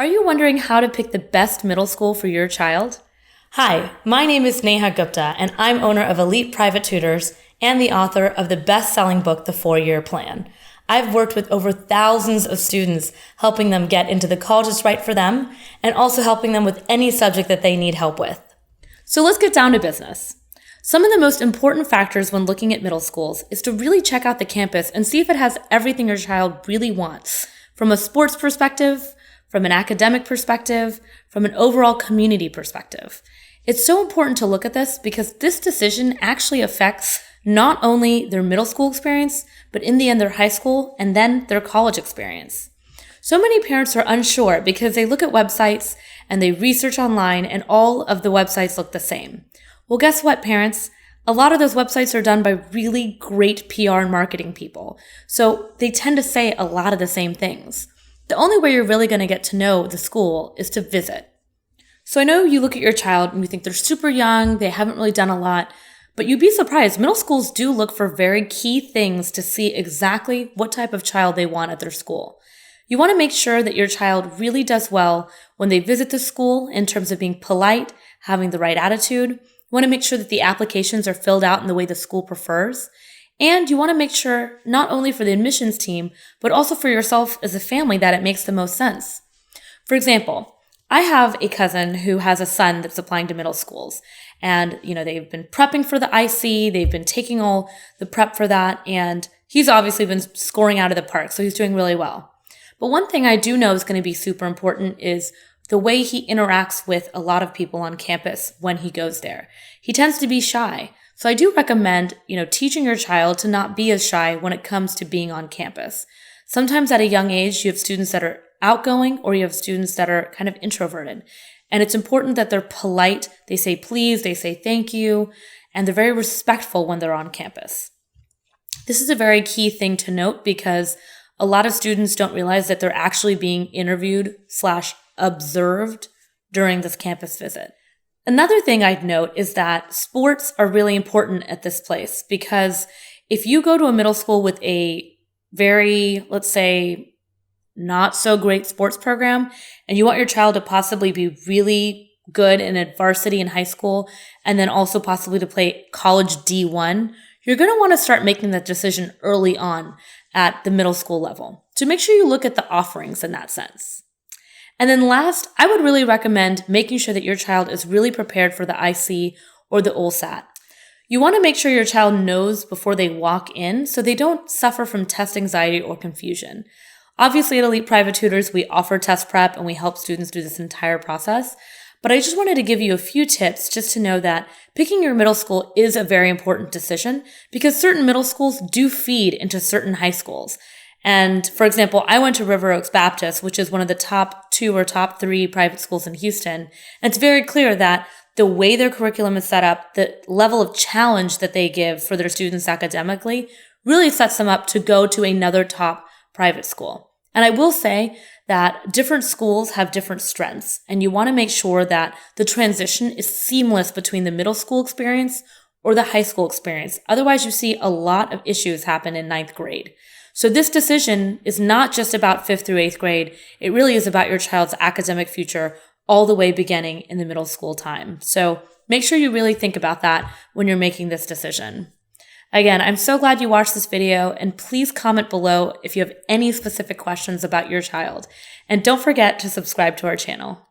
Are you wondering how to pick the best middle school for your child? Hi, my name is Neha Gupta, and I'm owner of Elite Private Tutors and the author of the best-selling book, The 4-Year Plan. I've worked with over thousands of students, helping them get into the college that's right for them, and also helping them with any subject that they need help with. So let's get down to business. Some of the most important factors when looking at middle schools is to really check out the campus and see if it has everything your child really wants, from a sports perspective, from an academic perspective, from an overall community perspective. It's so important to look at this because this decision actually affects not only their middle school experience, but in the end their high school and then their college experience. So many parents are unsure because they look at websites and they research online and all of the websites look the same. Well, guess what, parents? A lot of those websites are done by really great PR and marketing people. So they tend to say a lot of the same things. The only way you're really going to get to know the school is to visit. So I know you look at your child and you think they're super young, they haven't really done a lot, but you'd be surprised. Middle schools do look for very key things to see exactly what type of child they want at their school. You want to make sure that your child really does well when they visit the school in terms of being polite, having the right attitude. You want to make sure that the applications are filled out in the way the school prefers. And you want to make sure, not only for the admissions team, but also for yourself as a family, that it makes the most sense. For example, I have a cousin who has a son that's applying to middle schools. And, they've been prepping for the IC, they've been taking all the prep for that, and he's obviously been scoring out of the park, so he's doing really well. But one thing I do know is going to be super important is the way he interacts with a lot of people on campus when he goes there. He tends to be shy. So I do recommend, teaching your child to not be as shy when it comes to being on campus. Sometimes at a young age, you have students that are outgoing or you have students that are kind of introverted. And it's important that they're polite. They say please, they say thank you, and they're very respectful when they're on campus. This is a very key thing to note because a lot of students don't realize that they're actually being interviewed/observed during this campus visit. Another thing I'd note is that sports are really important at this place because if you go to a middle school with a very, let's say, not so great sports program and you want your child to possibly be really good in a varsity in high school and then also possibly to play college D1, you're going to want to start making that decision early on at the middle school level. So make sure you look at the offerings in that sense. And then last, I would really recommend making sure that your child is really prepared for the IC or the OLSAT. You want to make sure your child knows before they walk in so they don't suffer from test anxiety or confusion. Obviously, at Elite Private Tutors, we offer test prep and we help students do this entire process. But I just wanted to give you a few tips just to know that picking your middle school is a very important decision because certain middle schools do feed into certain high schools. And for example, I went to River Oaks Baptist, which is one of the top 2 or top 3 private schools in Houston. And it's very clear that the way their curriculum is set up, the level of challenge that they give for their students academically really sets them up to go to another top private school. And I will say that different schools have different strengths, and you want to make sure that the transition is seamless between the middle school experience or the high school experience. Otherwise, you see a lot of issues happen in 9th grade. So this decision is not just about 5th through 8th grade. It really is about your child's academic future all the way beginning in the middle school time. So make sure you really think about that when you're making this decision. Again, I'm so glad you watched this video, and please comment below if you have any specific questions about your child. And don't forget to subscribe to our channel.